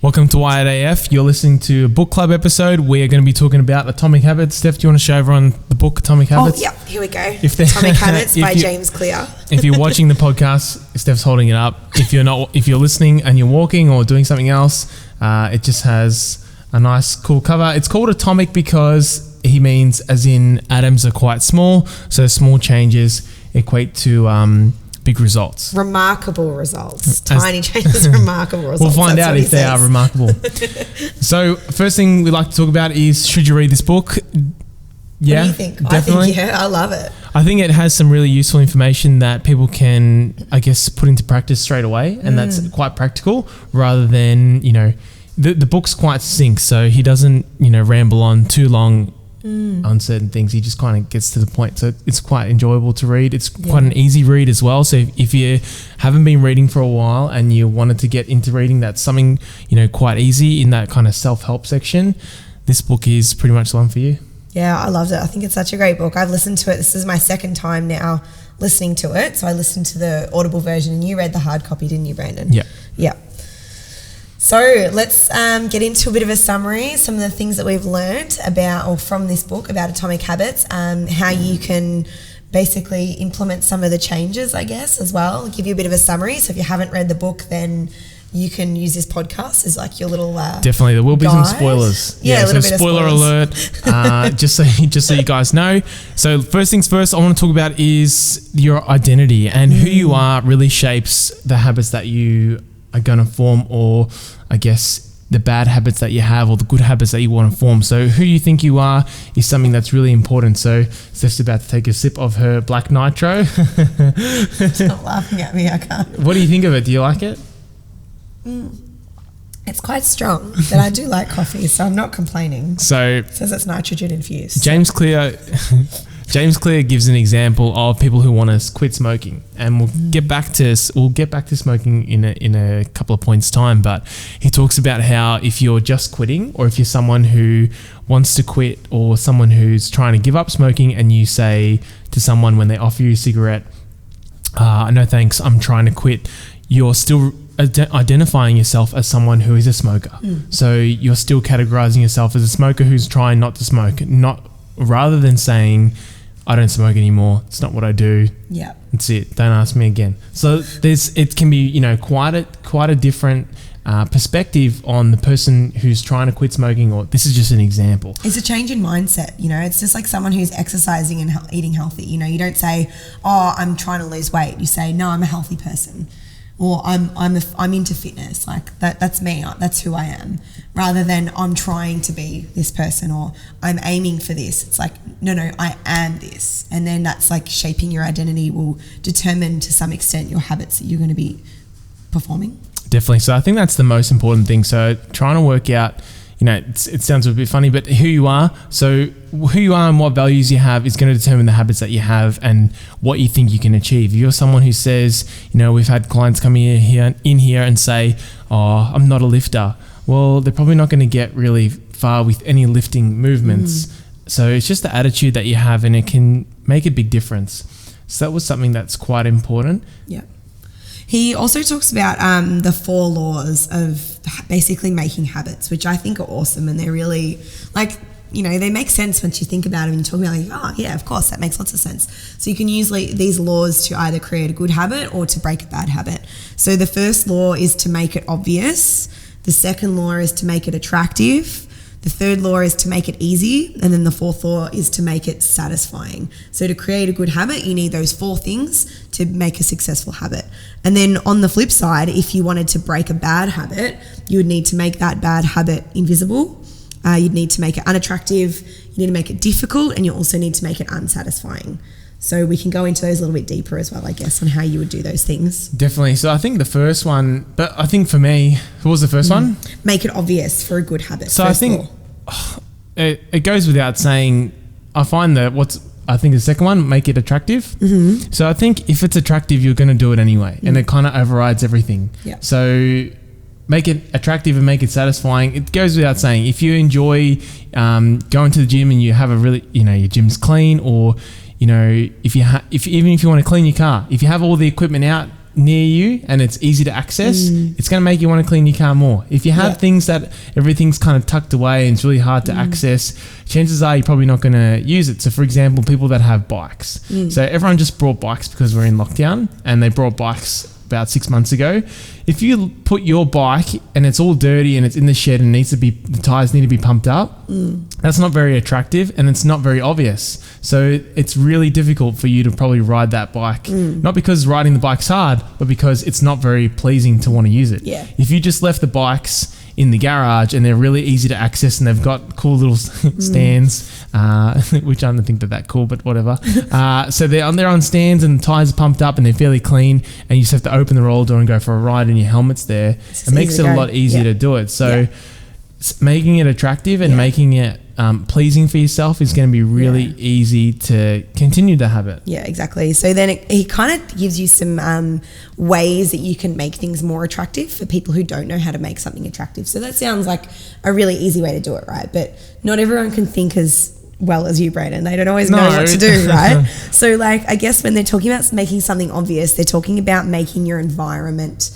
Welcome to Wired AF. You're listening to a book club episode. We are going to be talking about Atomic Habits. Steph, do you want to show everyone the book Atomic Habits? Oh, yeah, here we go. Atomic Habits by James Clear. If you're watching the podcast, Steph's holding it up. If you're listening and you're walking or doing something else, it just has a nice, cool cover. It's called Atomic because he means as in atoms are quite small, so small changes equate to big results. Remarkable results. Tiny changes, remarkable results. We'll find out if they are remarkable. So, first thing we like to talk about is, should you read this book? Yeah, what do you think? Definitely. I love it. I think it has some really useful information that people can, I guess, put into practice straight away, and that's quite practical rather than, the book's quite succinct, so he doesn't, ramble on too long on certain things. He just kind of gets to the point, so it's quite enjoyable to read. It's quite an easy read as well, so if you haven't been reading for a while and you wanted to get into reading, that's something quite easy in that kind of self-help section, this book is pretty much the one for you. Yeah, I loved it. I think it's such a great book. I've listened to it. This is my second time now listening to it, so I listened to the Audible version and you read the hard copy, didn't you, Brandon? Yeah. So let's get into a bit of a summary, some of the things that we've learned about or from this book about Atomic Habits, how you can basically implement some of the changes, I guess, as well. I'll give you a bit of a summary. So if you haven't read the book, then you can use this podcast as like your little definitely there will be some spoilers. Yeah, a little bit spoiler of spoilers. alert. just so you guys know. So first things first, I want to talk about is your identity, and who you are really shapes the habits that you are going to form, or I guess the bad habits that you have or the good habits that you want to form. So who you think you are is something that's really important. So Steph's about to take a sip of her black nitro. Stop laughing at me, I can't. What do you think of it? Do you like it? It's quite strong, but I do like coffee, so I'm not complaining. So it says it's nitrogen infused. James Clear gives an example of people who want to quit smoking, and we'll get back to smoking in a couple of points time. But he talks about how if you're just quitting, or if you're someone who wants to quit, or someone who's trying to give up smoking, and you say to someone when they offer you a cigarette, "No thanks, I'm trying to quit," you're still identifying yourself as someone who is a smoker. So you're still categorizing yourself as a smoker who's trying not to smoke, rather than saying, "I don't smoke anymore. It's not what I do. Yeah, that's it. Don't ask me again." So it can be quite a different perspective on the person who's trying to quit smoking, or this is just an example. It's a change in mindset. It's just like someone who's exercising and eating healthy. You don't say, "Oh, I'm trying to lose weight." You say, "No, I'm a healthy person." Or I'm into fitness, like that's me, that's who I am, rather than I'm trying to be this person or I'm aiming for this. It's like, no, I am this. And then that's like shaping your identity will determine to some extent your habits that you're going to be performing. Definitely. So I think that's the most important thing. So trying to work out, it sounds a bit funny, but who you are. So who you are and what values you have is going to determine the habits that you have and what you think you can achieve. If you're someone who says, we've had clients come in here and say, "Oh, I'm not a lifter." Well, they're probably not going to get really far with any lifting movements. So it's just the attitude that you have, and it can make a big difference. So that was something that's quite important. Yeah. He also talks about the 4 laws of basically making habits, which I think are awesome, and they're really they make sense once you think about them and talk about oh yeah, of course, that makes lots of sense. So you can use these laws to either create a good habit or to break a bad habit. So the first law is to make it obvious. The second law is to make it attractive. The third law is to make it easy, and then the fourth law is to make it satisfying. So to create a good habit, you need those 4 things to make a successful habit. And then on the flip side, if you wanted to break a bad habit, you would need to make that bad habit invisible. You'd need to make it unattractive. You need to make it difficult, and you also need to make it unsatisfying. So we can go into those a little bit deeper as well, I guess, on how you would do those things. Definitely. So I think the first one, but I think for me, what was the first one? Make it obvious for a good habit. So I think it goes without saying, I find that I think the second one, make it attractive. So I think if it's attractive, you're going to do it anyway, and it kind of overrides everything. Yeah. So make it attractive and make it satisfying. It goes without saying, if you enjoy going to the gym and you have a really, your gym's clean, or even if you want to clean your car, if you have all the equipment out near you and it's easy to access, it's going to make you want to clean your car more. If you have things that everything's kind of tucked away and it's really hard to access, chances are you're probably not going to use it. So for example, people that have bikes. So everyone just brought bikes because we're in lockdown, and they brought bikes about 6 months ago. If you put your bike and it's all dirty and it's in the shed and the tires need to be pumped up, that's not very attractive and it's not very obvious. So it's really difficult for you to probably ride that bike, not because riding the bike's hard, but because it's not very pleasing to want to use it. Yeah. If you just left the bikes in the garage and they're really easy to access and they've got cool little stands, which I don't think they're that cool, but whatever. So they're on stands and the tires are pumped up and they're fairly clean, and you just have to open the roller door and go for a ride and your helmet's there. It makes it a lot easier to do it. So making it attractive and making it pleasing for yourself is going to be really easy to continue the habit. Yeah, exactly. So then he kind of gives you some ways that you can make things more attractive for people who don't know how to make something attractive. So that sounds like a really easy way to do it, right? But not everyone can think as well as you, Brayden. They don't always know what to do, right? So like, I guess when they're talking about making something obvious, they're talking about making your environment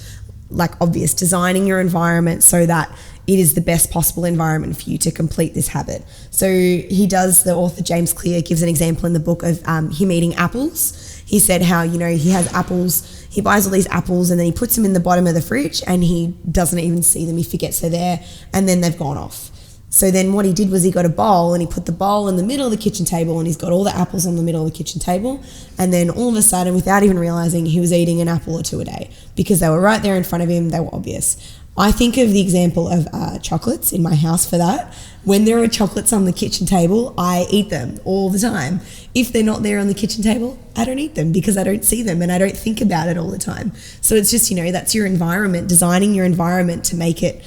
like obvious, designing your environment so that it is the best possible environment for you to complete this habit. So the author James Clear gives an example in the book of him eating apples. He said how, he has apples, he buys all these apples and then he puts them in the bottom of the fridge and he doesn't even see them, he forgets they're there, and then they've gone off. So then what he did was he got a bowl and he put the bowl in the middle of the kitchen table and he's got all the apples on the middle of the kitchen table, and then all of a sudden, without even realising, he was eating an apple or two a day because they were right there in front of him, they were obvious. I think of the example of chocolates in my house for that. When there are chocolates on the kitchen table, I eat them all the time. If they're not there on the kitchen table, I don't eat them because I don't see them and I don't think about it all the time. So it's just, that's your environment, designing your environment to make it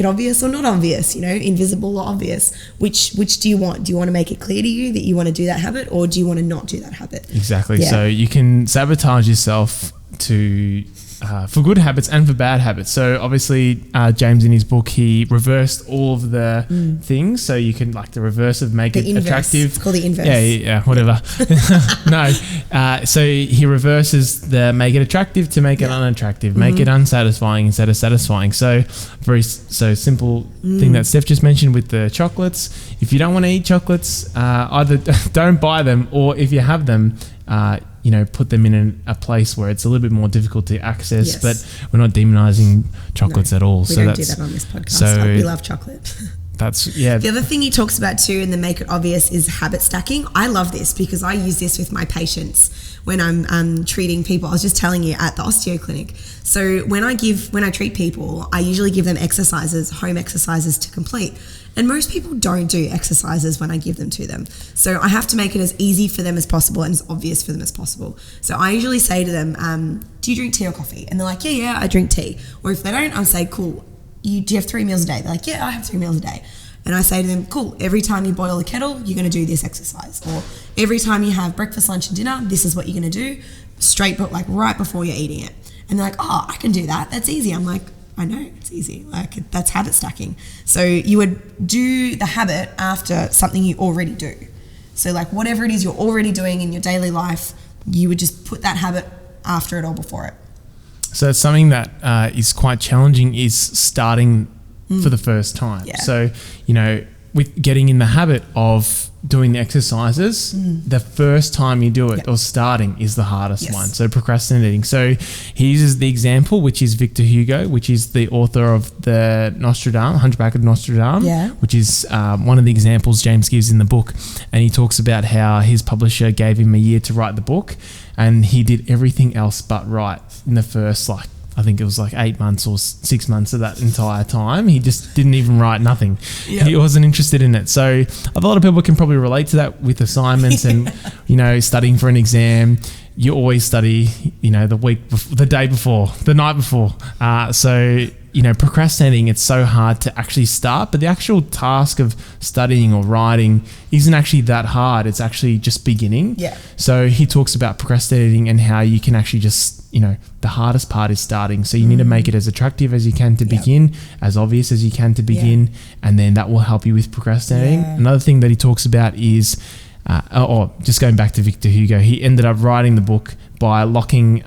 obvious or not obvious, invisible or obvious. Which do you want? Do you want to make it clear to you that you want to do that habit, or do you want to not do that habit? Exactly. Yeah. So you can sabotage yourself for good habits and for bad habits. So obviously James in his book, he reversed all of the things. So you can, like, the reverse of make it attractive. It's called the inverse. Yeah, whatever. No. So he reverses the make it attractive to make it unattractive, make it unsatisfying instead of satisfying. So so simple thing that Steph just mentioned with the chocolates. If you don't want to eat chocolates, either don't buy them, or if you have them, put them in a place where it's a little bit more difficult to access. Yes. But we're not demonizing chocolates at all. We don't do that on this podcast. We love chocolate. The other thing he talks about too in the Make It Obvious is habit stacking. I love this because I use this with my patients when I'm treating people. I was just telling you at the osteo clinic. So when I treat people, I usually give them home exercises to complete. And most people don't do exercises when I give them to them. So I have to make it as easy for them as possible and as obvious for them as possible. So I usually say to them, do you drink tea or coffee? And they're like, yeah, I drink tea. Or if they don't, I'll say, cool, do you have 3 meals a day? They're like, yeah, I have 3 meals a day. And I say to them, cool, every time you boil a kettle, you're going to do this exercise. Or every time you have breakfast, lunch, and dinner, this is what you're going to do, but like right before you're eating it. And they're like, oh, I can do that. That's easy. I'm like, I know, it's easy. Like, that's habit stacking. So you would do the habit after something you already do. So like whatever it is you're already doing in your daily life, you would just put that habit after it or before it. So something that is quite challenging is starting for the first time. Yeah. So, with getting in the habit of doing the exercises, the first time you do it or starting is the hardest one. So procrastinating. So he uses the example, which is Victor Hugo, which is the author of the Hunchback of Notre Dame, which is one of the examples James gives in the book. And he talks about how his publisher gave him a year to write the book, and he did everything else but write in the first, I think it was 8 months or 6 months of that entire time. He just didn't even write nothing. Yep. He wasn't interested in it. So a lot of people can probably relate to that with assignments and, studying for an exam. You always study, the week before, the day before, the night before. Procrastinating, it's so hard to actually start, but the actual task of studying or writing isn't actually that hard. It's actually just beginning. Yeah. So he talks about procrastinating and how you can actually just, the hardest part is starting. So you need to make it as attractive as you can to begin, as obvious as you can to begin, and then that will help you with procrastinating. Yeah. Another thing that he talks about is or just going back to Victor Hugo, he ended up writing the book by locking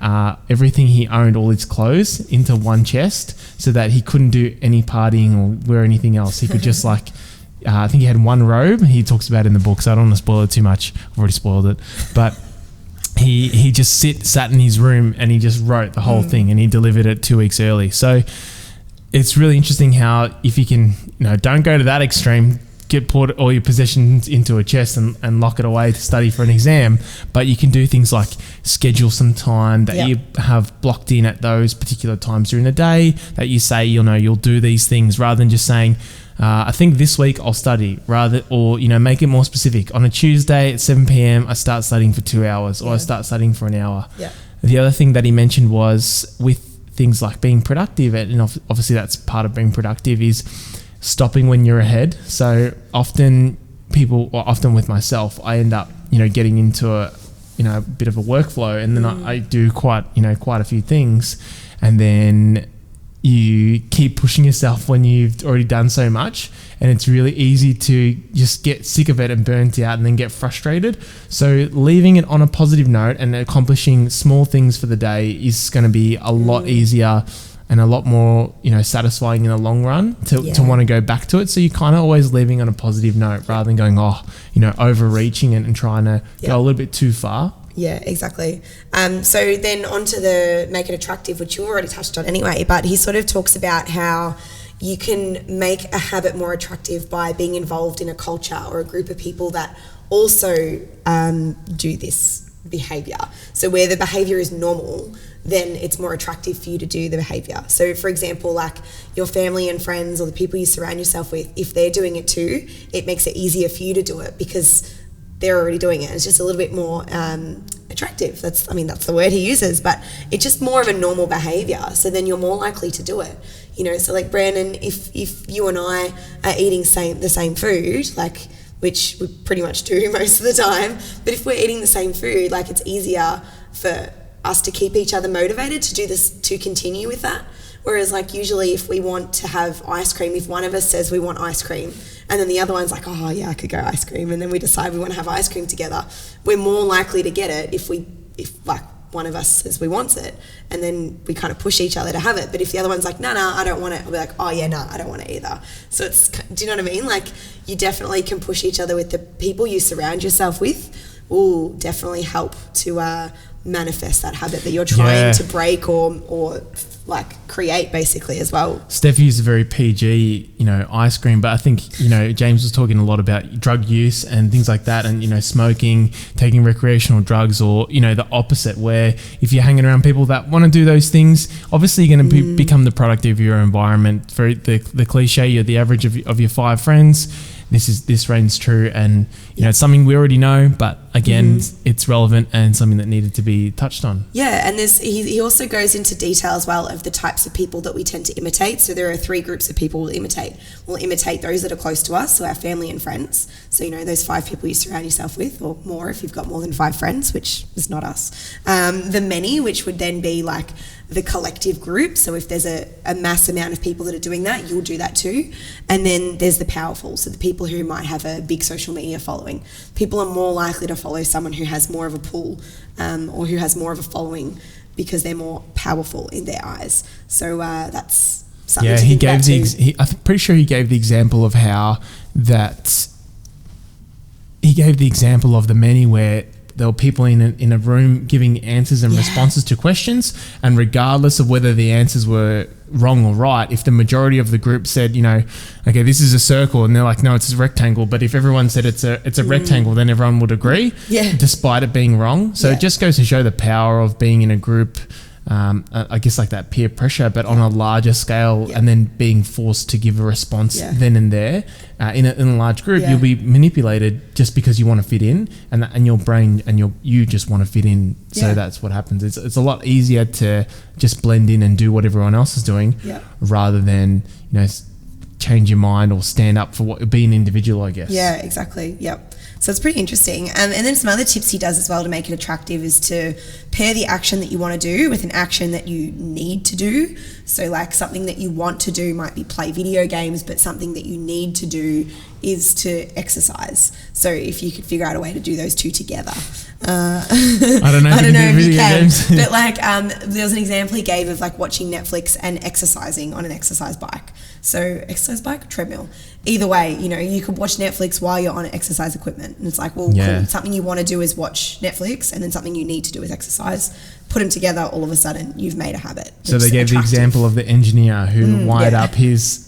everything he owned, all his clothes, into one chest so that he couldn't do any partying or wear anything else. He could just I think he had one robe. He talks about it in the book, so I don't want to spoil it too much. I've already spoiled it. But he just sat in his room and he just wrote the whole thing, and he delivered it 2 weeks early. So it's really interesting how if you can, don't go to that extreme, put all your possessions into a chest and lock it away to study for an exam, but you can do things like schedule some time that you have blocked in at those particular times during the day that you say you'll do these things, rather than just saying I think this week I'll study, or make it more specific. On a Tuesday at 7 p.m. I start studying for 2 hours, or I start studying for an hour. The other thing that he mentioned was with things like being productive, and obviously that's part of being productive, is stopping when you're ahead. So often with myself, I end up, getting into a bit of a workflow, and then I do quite a few things, and then you keep pushing yourself when you've already done so much, and it's really easy to just get sick of it and burnt out and then get frustrated. So leaving it on a positive note and accomplishing small things for the day is going to be a lot easier and a lot more, satisfying in the long run to want to go back to it. So you're kind of always leaving on a positive note rather than going, overreaching and trying to go a little bit too far. Yeah, exactly. So then on to the make it attractive, which you already touched on anyway, but he sort of talks about how you can make a habit more attractive by being involved in a culture or a group of people that also do this behaviour. So where the behaviour is normal, then it's more attractive for you to do the behaviour. So for example, like your family and friends or the people you surround yourself with, if they're doing it too, it makes it easier for you to do it because they're already doing it. It's just a little bit more attractive. That's the word he uses, but it's just more of a normal behaviour. So then you're more likely to do it. So like Brandon, if you and I are eating the same food, which we pretty much do most of the time, but if we're eating the same food, it's easier for us to keep each other motivated to do this, to continue with that. Whereas usually if we want to have ice cream, if one of us says we want ice cream and then the other one's like, oh yeah, I could go ice cream, and then we decide we want to have ice cream together, we're more likely to get it if one of us says we want it, and then we kind of push each other to have it. But if the other one's like, no, I don't want it, I'll be like, oh yeah, no, I don't want it either. So do you know what I mean? You definitely can push each other with the people you surround yourself with will definitely help to manifest that habit that you're trying to break or create basically as well. Steffi is a very PG, ice cream, but I think, James was talking a lot about drug use and things like that, and, smoking, taking recreational drugs, or, the opposite, where if you're hanging around people that want to do those things, obviously you're going to become the product of your environment. For the cliche, you're the average of your 5 friends. This reigns true, and it's something we already know, but again, it's relevant and something that needed to be touched on. Yeah, and he also goes into detail as well of the types of people that we tend to imitate. So there are 3 groups of people we'll imitate. We'll imitate those that are close to us, so our family and friends. So those 5 people you surround yourself with, or more if you've got more than 5 friends, which is not us. The many, which would then be the collective group. So if there's a mass amount of people that are doing that, you'll do that too. And then there's the powerful, so the people who might have a big social media following. People are more likely to follow someone who has more of a pull or who has more of a following because they're more powerful in their eyes. So that's something to think about too. I'm pretty sure he gave the example of how that he gave the example of the many where there were people in a room giving answers and responses to questions, and regardless of whether the answers were wrong or right, if the majority of the group said, okay, this is a circle, and they're like, no, it's a rectangle, but if everyone said it's a rectangle, then everyone would agree, despite it being wrong. So it just goes to show the power of being in a group, I guess that peer pressure, but on a larger scale, and then being forced to give a response then and there. In a large group, you'll be manipulated just because you want to fit in, and your brain and you just want to fit in. So that's what happens. It's a lot easier to just blend in and do what everyone else is doing, rather than change your mind or stand up for be an individual, I guess. Yeah, exactly. Yep. So it's pretty interesting. And then some other tips he does as well to make it attractive is to pair the action that you want to do with an action that you need to do. So like something that you want to do might be play video games, but something that you need to do is to exercise. So if you could figure out a way to do those two together. I don't know if video you can. games. But like there was an example he gave of like watching Netflix and exercising on an exercise bike. So exercise bike, treadmill. Either way, you know, you could watch Netflix while you're on exercise equipment. And it's like, well, cool. Something you want to do is watch Netflix, and then something you need to do is exercise. Put them together, all of a sudden you've made a habit. So they gave the example of the engineer who wired up his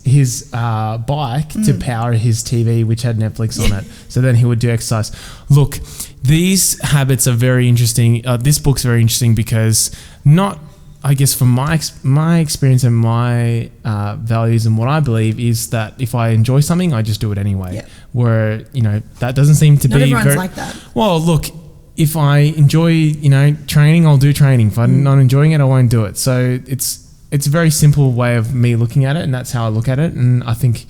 bike to power his TV, which had Netflix on it. So then he would do exercise. Look, these habits are very interesting. This book's very interesting because I guess from my experience and my values and what I believe is that if I enjoy something, I just do it anyway. Yeah. Where, you know, that doesn't seem to be not everyone's like that. Well, look, if I enjoy, you know, training, I'll do training. If I'm not enjoying it, I won't do it. So it's a very simple way of me looking at it, and that's how I look at it. And I think,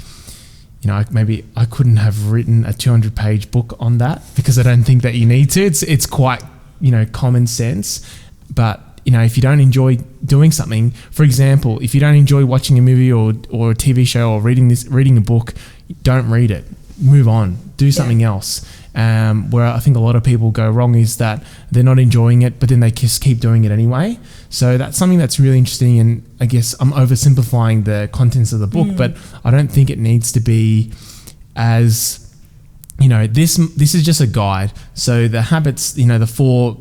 you know, maybe I couldn't have written a 200-page book on that because I don't think that you need to. It's quite, you know, common sense. But, you know, if you don't enjoy doing something, for example, if you don't enjoy watching a movie or a TV show or reading a book, don't read it. Move on. Do something else. Where I think a lot of people go wrong is that they're not enjoying it, but then they just keep doing it anyway. So that's something that's really interesting. And I guess I'm oversimplifying the contents of the book, but I don't think it needs to be as, you know, this is just a guide. So the habits, you know, the four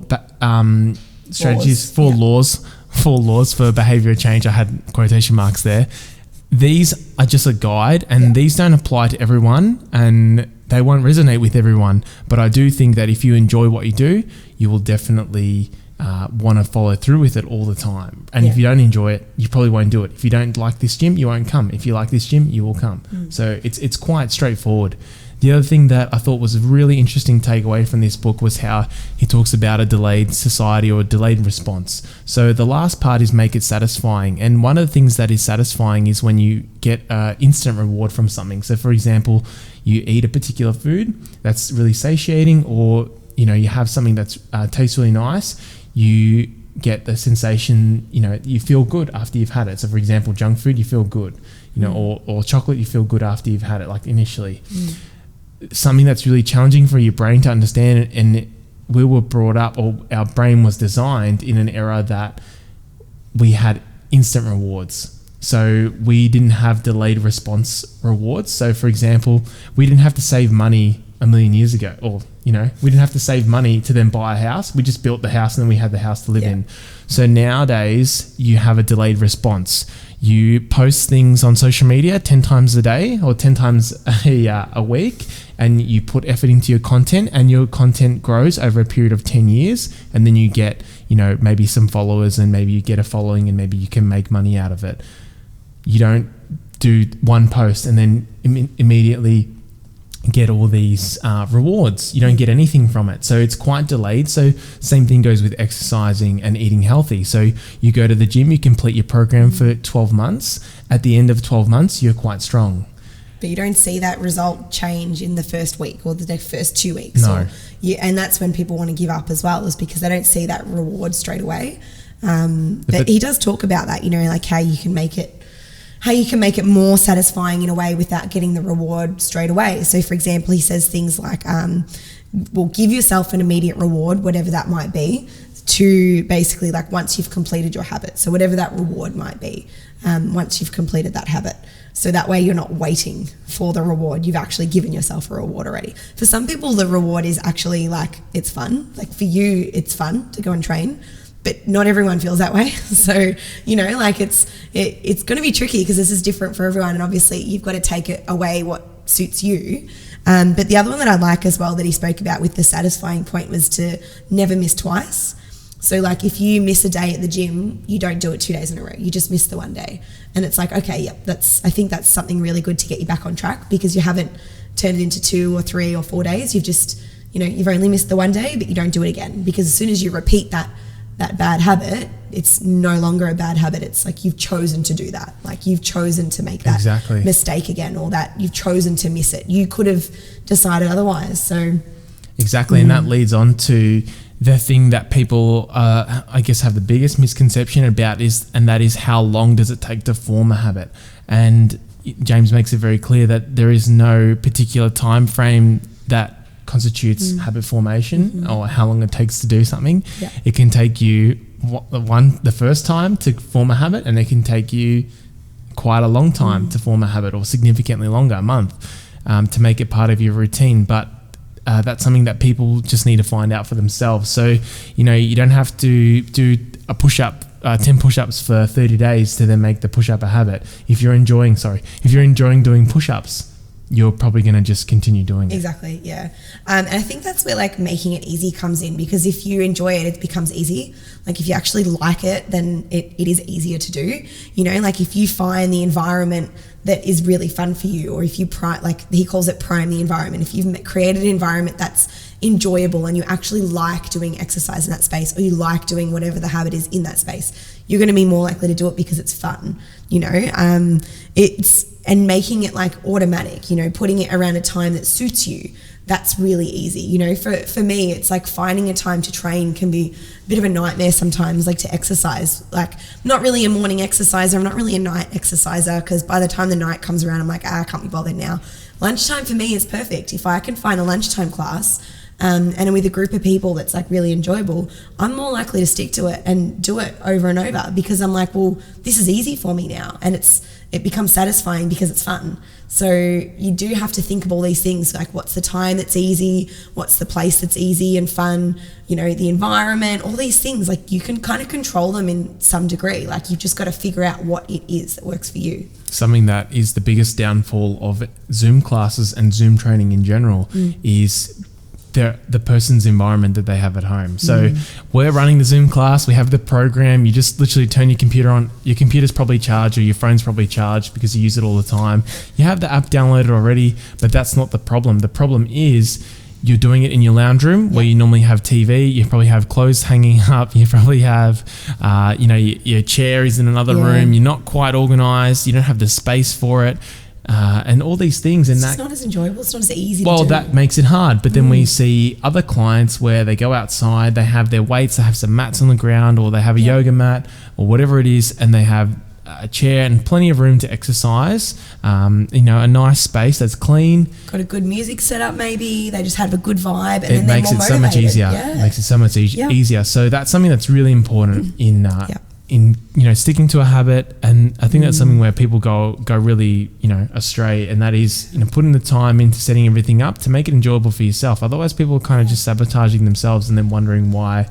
strategies, four laws for behavior change. I had quotation marks there. These are just a guide, and these don't apply to everyone, and they won't resonate with everyone. But I do think that if you enjoy what you do, you will definitely want to follow through with it all the time. And if you don't enjoy it, you probably won't do it. If you don't like this gym, you won't come. If you like this gym, you will come. So it's quite straightforward. The other thing that I thought was a really interesting takeaway from this book was how he talks about a delayed society or a delayed response. So the last part is make it satisfying. And one of the things that is satisfying is when you get an instant reward from something. So for example, you eat a particular food that's really satiating, or, you know, you have something that's tastes really nice, you get the sensation, you know, you feel good after you've had it. So for example, junk food, you feel good, you know, or chocolate, you feel good after you've had it, like initially. Something that's really challenging for your brain to understand, and we were brought up, or our brain was designed in an era that we had instant rewards. So we didn't have delayed response rewards. So for example, we didn't have to save money a million years ago, or, you know, we didn't have to save money to then buy a house. We just built the house and then we had the house to live in. So nowadays you have a delayed response. You post things on social media 10 times a day or 10 times a week, and you put effort into your content, and your content grows over a period of 10 years. And then you get, you know, maybe some followers, and maybe you get a following, and maybe you can make money out of it. You don't do one post and then immediately get all these rewards. You don't get anything from it. So it's quite delayed. So same thing goes with exercising and eating healthy. So you go to the gym, you complete your program for 12 months. At the end of 12 months, you're quite strong. But you don't see that result change in the first week or the first 2 weeks. No. And that's when people want to give up as well, is because they don't see that reward straight away. But he does talk about that, you know, like how you can make it more satisfying in a way without getting the reward straight away. So for example, he says things like, well, give yourself an immediate reward, whatever that might be, to basically like once you've completed your habit. So whatever that reward might be, once you've completed that habit. So that way you're not waiting for the reward. You've actually given yourself a reward already. For some people, the reward is actually like, it's fun. Like for you, it's fun to go and train. But not everyone feels that way. So, you know, like it's going to be tricky because this is different for everyone. And obviously you've got to take it away what suits you. But the other one that I like as well that he spoke about with the satisfying point was to never miss twice. So like if you miss a day at the gym, you don't do it 2 days in a row. You just miss the one day. And it's like, okay, yep, I think that's something really good to get you back on track, because you haven't turned it into 2 or 3 or 4 days. You've just, you know, you've only missed the one day, but you don't do it again. Because as soon as you repeat that bad habit, it's no longer a bad habit. It's like you've chosen to do that. Like you've chosen to make that mistake again, or that you've chosen to miss it. You could have decided otherwise. So exactly. And that leads on to the thing that people, I guess, have the biggest misconception about that is how long does it take to form a habit? And James makes it very clear that there is no particular time frame that constitutes habit formation or how long it takes to do something. Yeah. It can take you the first time to form a habit, and it can take you quite a long time to form a habit, or significantly longer, a month, to make it part of your routine. But that's something that people just need to find out for themselves. So, you don't have to do a push-up, 10 push-ups for 30 days to then make the push-up a habit. If you're enjoying doing push-ups, you're probably going to just continue doing it. Exactly, yeah. And I think that's where like making it easy comes in, because if you enjoy it, it becomes easy. Like if you actually like it, then it is easier to do. Like if you find the environment that is really fun for you, or if you like he calls it prime the environment. If you've created an environment that's enjoyable and you actually like doing exercise in that space, or you like doing whatever the habit is in that space, you're going to be more likely to do it because it's fun. And making it like automatic, putting it around a time that suits you, that's really easy. For me, it's like finding a time to train can be a bit of a nightmare sometimes, like to exercise. Like I'm not really a morning exerciser, I'm not really a night exerciser, because by the time the night comes around, I'm like, I can't be bothered now. Lunchtime for me is perfect. If I can find a lunchtime class and with a group of people that's like really enjoyable, I'm more likely to stick to it and do it over and over, because I'm like, well, this is easy for me now, and it becomes satisfying because it's fun. So you do have to think of all these things, like what's the time that's easy, what's the place that's easy and fun, the environment, all these things. Like you can kind of control them in some degree. Like you've just got to figure out what it is that works for you. Something that is the biggest downfall of Zoom classes and Zoom training in general is the person's environment that they have at home. So we're running the Zoom class, we have the program, you just literally turn your computer on, your computer's probably charged or your phone's probably charged because you use it all the time. You have the app downloaded already, but that's not the problem. The problem is you're doing it in your lounge room where you normally have TV, you probably have clothes hanging up, you probably have, your chair is in another room, you're not quite organized, you don't have the space for it. And all these things, and it's not as enjoyable, it's not as easy to do. Well, that makes it hard. But then we see other clients where they go outside, they have their weights, they have some mats on the ground, or they have a yoga mat or whatever it is, and they have a chair and plenty of room to exercise, a nice space that's clean. Got a good music setup maybe, they just have a good vibe, and it makes it so much easier. It makes it so much easier. So that's something that's really important in sticking to a habit. And I think that's something where people go really astray, and that is putting the time into setting everything up to make it enjoyable for yourself. Otherwise people are kind of just sabotaging themselves and then wondering why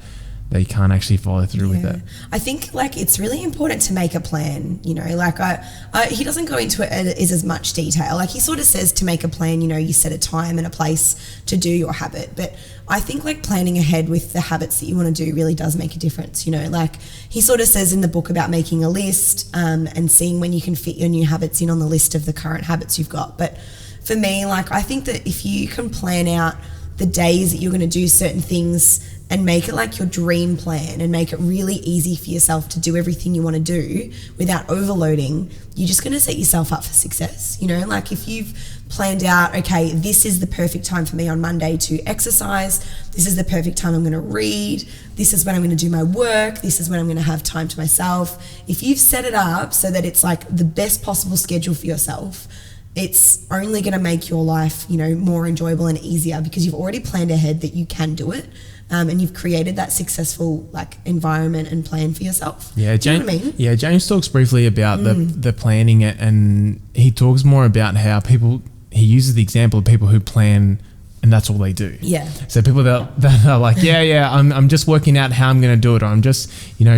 they can't actually follow through with it. I think like it's really important to make a plan, like he doesn't go into it as much detail. Like he sort of says to make a plan, you set a time and a place to do your habit. But I think like planning ahead with the habits that you want to do really does make a difference. Like he sort of says in the book about making a list and seeing when you can fit your new habits in on the list of the current habits you've got. But for me, like I think that if you can plan out the days that you're going to do certain things and make it like your dream plan and make it really easy for yourself to do everything you want to do without overloading, you're just going to set yourself up for success. Like if you've planned out, okay, this is the perfect time for me on Monday to exercise, this is the perfect time I'm going to read, this is when I'm going to do my work, this is when I'm going to have time to myself. If you've set it up so that it's like the best possible schedule for yourself, it's only going to make your life, more enjoyable and easier, because you've already planned ahead that you can do it. And you've created that successful like environment and plan for yourself. Yeah, James. You know what I mean? Yeah, James talks briefly about the planning, and he talks more about how he uses the example of people who plan and that's all they do. Yeah. So people that are like, I'm just working out how I'm going to do it, or I'm just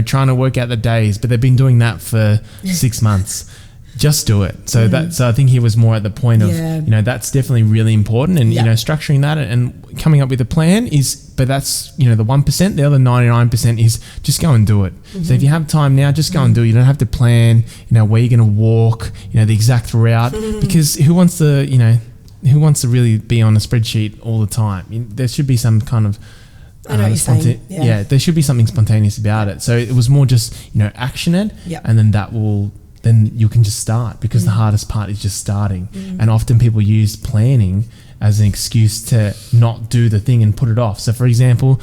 trying to work out the days, but they've been doing that for 6 months. Just do it. So I think he was more at the point of, that's definitely really important, and structuring that and coming up with a plan but that's, the 1%, the other 99% is just go and do it. So if you have time now, just go and do it. You don't have to plan, where you're going to walk, the exact route, because who wants to really be on a spreadsheet all the time? There should be some kind of I know what you're saying. Yeah, there should be something spontaneous about it. So it was more just, action it, and then then you can just start, because the hardest part is just starting. And often people use planning as an excuse to not do the thing and put it off. So for example,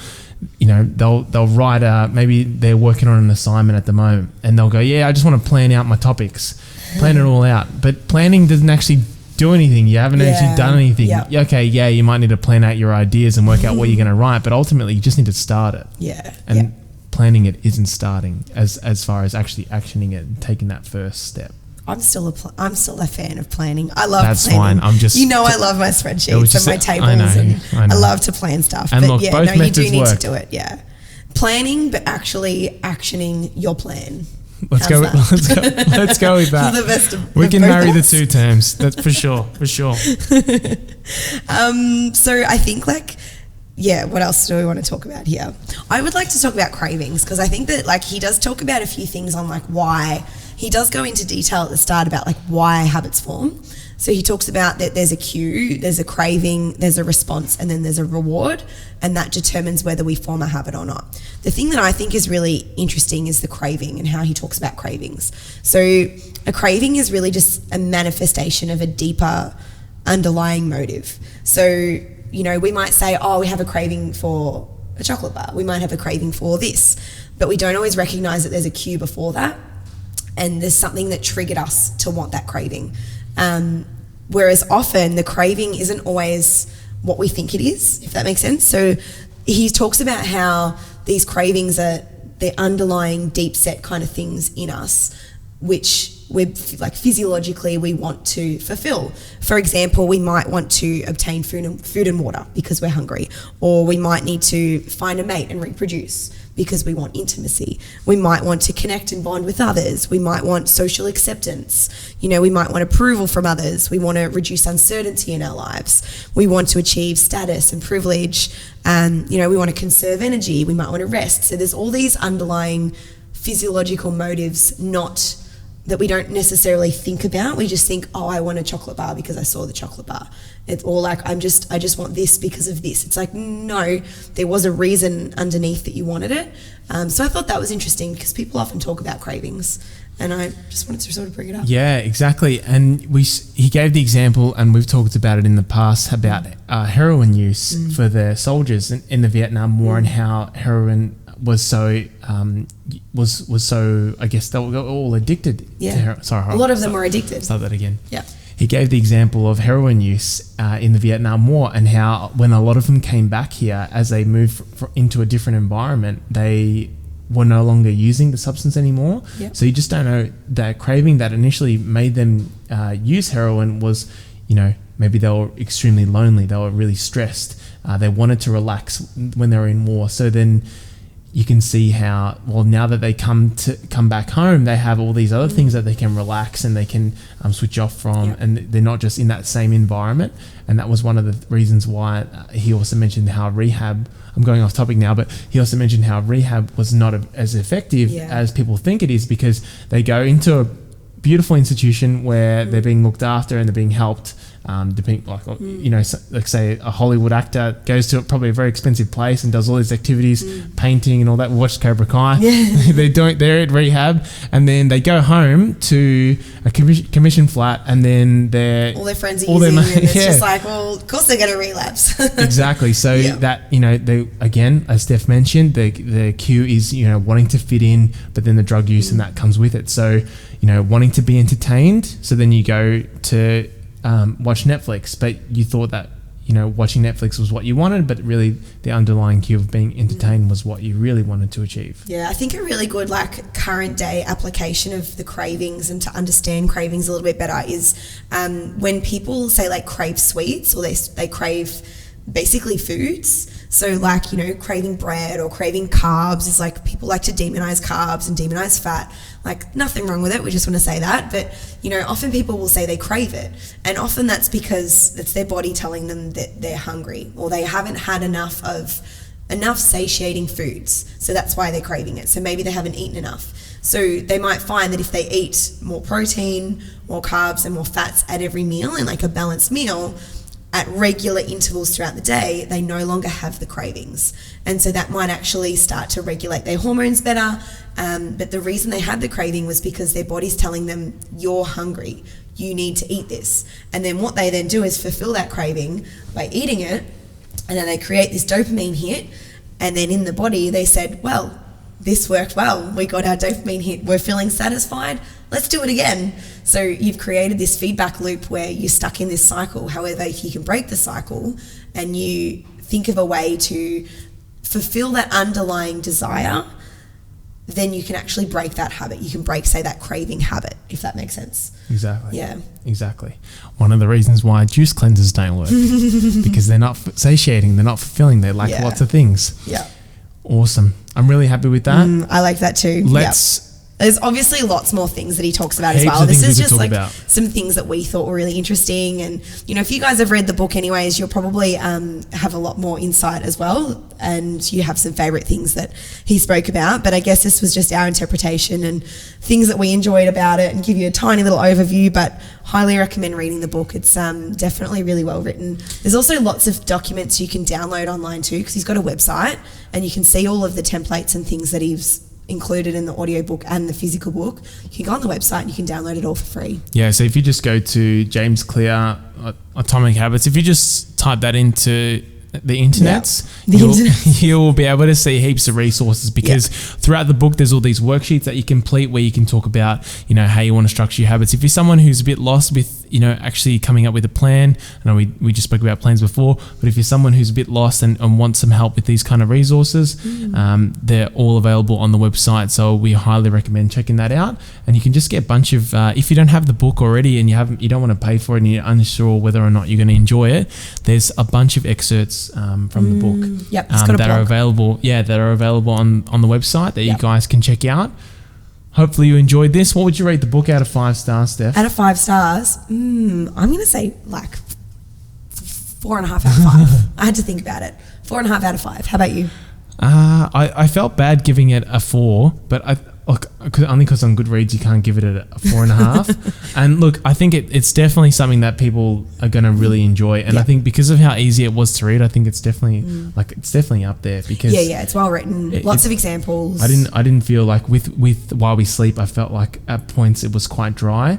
they'll write maybe they're working on an assignment at the moment, and they'll go, I just want to plan out my topics, plan it all out. But planning doesn't actually do anything. You haven't actually done anything. Yep. Okay, you might need to plan out your ideas and work out what you're going to write, but ultimately you just need to start it. And planning it isn't starting as far as actually actioning it and taking that first step. I'm still a fan of planning. I love That's planning. Fine. I'm just I love my spreadsheets and my tables, I love to plan stuff. And look, both you do need work. to do it. Planning, but actually actioning your plan. Let's go with that. The best of we can marry the worlds. two terms. That's for sure. So I think what else do we want to talk about here? I would like to talk about cravings, because I think that he does talk about a few things on why. He does go into detail at the start about why habits form. So he talks about that there's a cue, there's a craving, there's a response, and then there's a reward, and that determines whether we form a habit or not. The thing that I think is really interesting is the craving and how he talks about cravings. So a craving is really just a manifestation of a deeper underlying motive. So, we might say, we have a craving for a chocolate bar. We might have a craving for this, but we don't always recognize that there's a cue before that. And there's something that triggered us to want that craving. Whereas often the craving isn't always what we think it is, if that makes sense. So he talks about how these cravings are the underlying deep set kind of things in us, which we're physiologically we want to fulfill. For example, we might want to obtain food and water because we're hungry, or we might need to find a mate and reproduce because we want intimacy. We might want to connect and bond with others. We might want social acceptance. We might want approval from others. We want to reduce uncertainty in our lives. We want to achieve status and privilege. We want to conserve energy. We might want to rest. So there's all these underlying physiological motives, not that we don't necessarily think about. We just think, I want a chocolate bar because I saw the chocolate bar. It's all I just want this because of this. It's no, there was a reason underneath that you wanted it. So I thought that was interesting, because people often talk about cravings, and I just wanted to sort of bring it up. Yeah, exactly. And he gave the example, and we've talked about it in the past, about heroin use for the soldiers in the Vietnam War, and how heroin was so I guess they were all addicted to heroin. Sorry, a lot of them were addicted. Start that again. Yeah. He gave the example of heroin use in the Vietnam War, and how when a lot of them came back here, as they moved into a different environment, they were no longer using the substance anymore. Yep. So you just don't know, that craving that initially made them use heroin was, maybe they were extremely lonely, they were really stressed, they wanted to relax when they were in war. So then you can see how, now that they come back home, they have all these other things that they can relax and they can switch off from, and they're not just in that same environment. And that was one of the reasons why he also mentioned how rehab, I'm going off topic now, but he also mentioned how rehab was not as effective as people think it is, because they go into a beautiful institution where they're being looked after and they're being helped. Like say a Hollywood actor goes to probably a very expensive place and does all these activities, painting and all that. Watch Cobra Kai. They're at rehab, and then they go home to a commission flat, and then all their friends are using, and it's just of course they're going to relapse. Exactly. So that they, again, as Steph mentioned, the cue is wanting to fit in, but then the drug use and that comes with it. So wanting to be entertained. So then you go to watch Netflix, but you thought that watching Netflix was what you wanted, but really the underlying cue of being entertained was what you really wanted to achieve. I think a really good current day application of the cravings, and to understand cravings a little bit better, is when people say crave sweets, or they crave basically foods. So craving bread or craving carbs is people like to demonize carbs and demonize fat. Nothing wrong with it, we just want to say that. But often people will say they crave it, and often that's because it's their body telling them that they're hungry, or they haven't had enough satiating foods, so that's why they're craving it. So maybe they haven't eaten enough. So they might find that if they eat more protein, more carbs and more fats at every meal, in a balanced meal, at regular intervals throughout the day, they no longer have the cravings. And so that might actually start to regulate their hormones better. But the reason they had the craving was because their body's telling them, you're hungry, you need to eat this. And then what they then do is fulfill that craving by eating it, and then they create this dopamine hit. And then in the body, they said, well, this worked well. We got our dopamine hit. We're feeling satisfied. Let's do it again. So you've created this feedback loop where you're stuck in this cycle. However, if you can break the cycle and you think of a way to fulfill that underlying desire, then you can actually break that habit. You can break, say, that craving habit, if that makes sense. Exactly. Yeah. Exactly. One of the reasons why juice cleansers don't work because they're not satiating, they're not fulfilling, they lack lots of things. Yeah. Awesome. I'm really happy with that. I like that too. There's obviously lots more things that he talks about as well. This is just like some things that we thought were really interesting. And, you know, if you guys have read the book anyways, you'll probably have a lot more insight as well. And you have some favourite things that he spoke about. But I guess this was just our interpretation and things that we enjoyed about it, and give you a tiny little overview. But highly recommend reading the book. It's definitely really well written. There's also lots of documents you can download online too, because he's got a website and you can see all of the templates and things that he's included in the audiobook and the physical book. You can go on the website and you can download it all for free. Yeah, so if you just go to James Clear Atomic Habits, if you just type that into the internets, you'll be able to see heaps of resources, because throughout the book there's all these worksheets that you complete where you can talk about, you know, how you want to structure your habits. If you're someone who's a bit lost with, you know, actually coming up with a plan, I know we just spoke about plans before, but if you're someone who's a bit lost and wants some help with these kind of resources, they're all available on the website. So we highly recommend checking that out. And you can just get a bunch of, if you don't have the book already and you don't want to pay for it and you're unsure whether or not you're going to enjoy it, there's a bunch of excerpts from the book that are available. Yeah, that are available on the website that you guys can check out. Hopefully you enjoyed this. What would you rate the book out of 5 stars, Steph? Out of 5 stars, I'm going to say like 4.5 out of 5. I had to think about it. 4.5 out of 5. How about you? I felt bad giving it a 4, but only because on Goodreads you can't give it a 4.5. And look, I think it's definitely something that people are going to really enjoy. And I think because of how easy it was to read, I think it's definitely it's definitely up there, because it's well written. Lots of examples. I didn't feel like with While We Sleep, I felt like at points it was quite dry.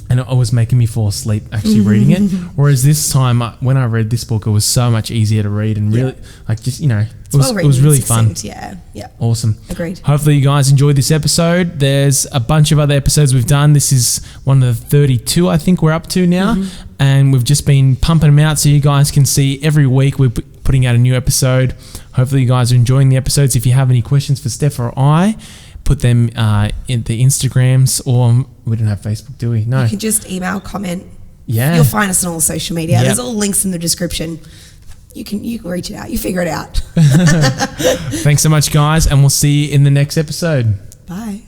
And it was making me fall asleep actually reading it. Whereas this time, when I read this book, it was so much easier to read and really, it was really fun. Yeah. Awesome. Agreed. Hopefully you guys enjoyed this episode. There's a bunch of other episodes we've done. This is one of the 32 I think we're up to now. And we've just been pumping them out so you guys can see every week we're putting out a new episode. Hopefully you guys are enjoying the episodes. If you have any questions for Steph or I, put them in the Instagrams, or we don't have Facebook, do we? No. You can just email, comment. Yeah. You'll find us on all social media. There's all links in the description. You can reach it out. You figure it out. Thanks so much, guys, and we'll see you in the next episode. Bye.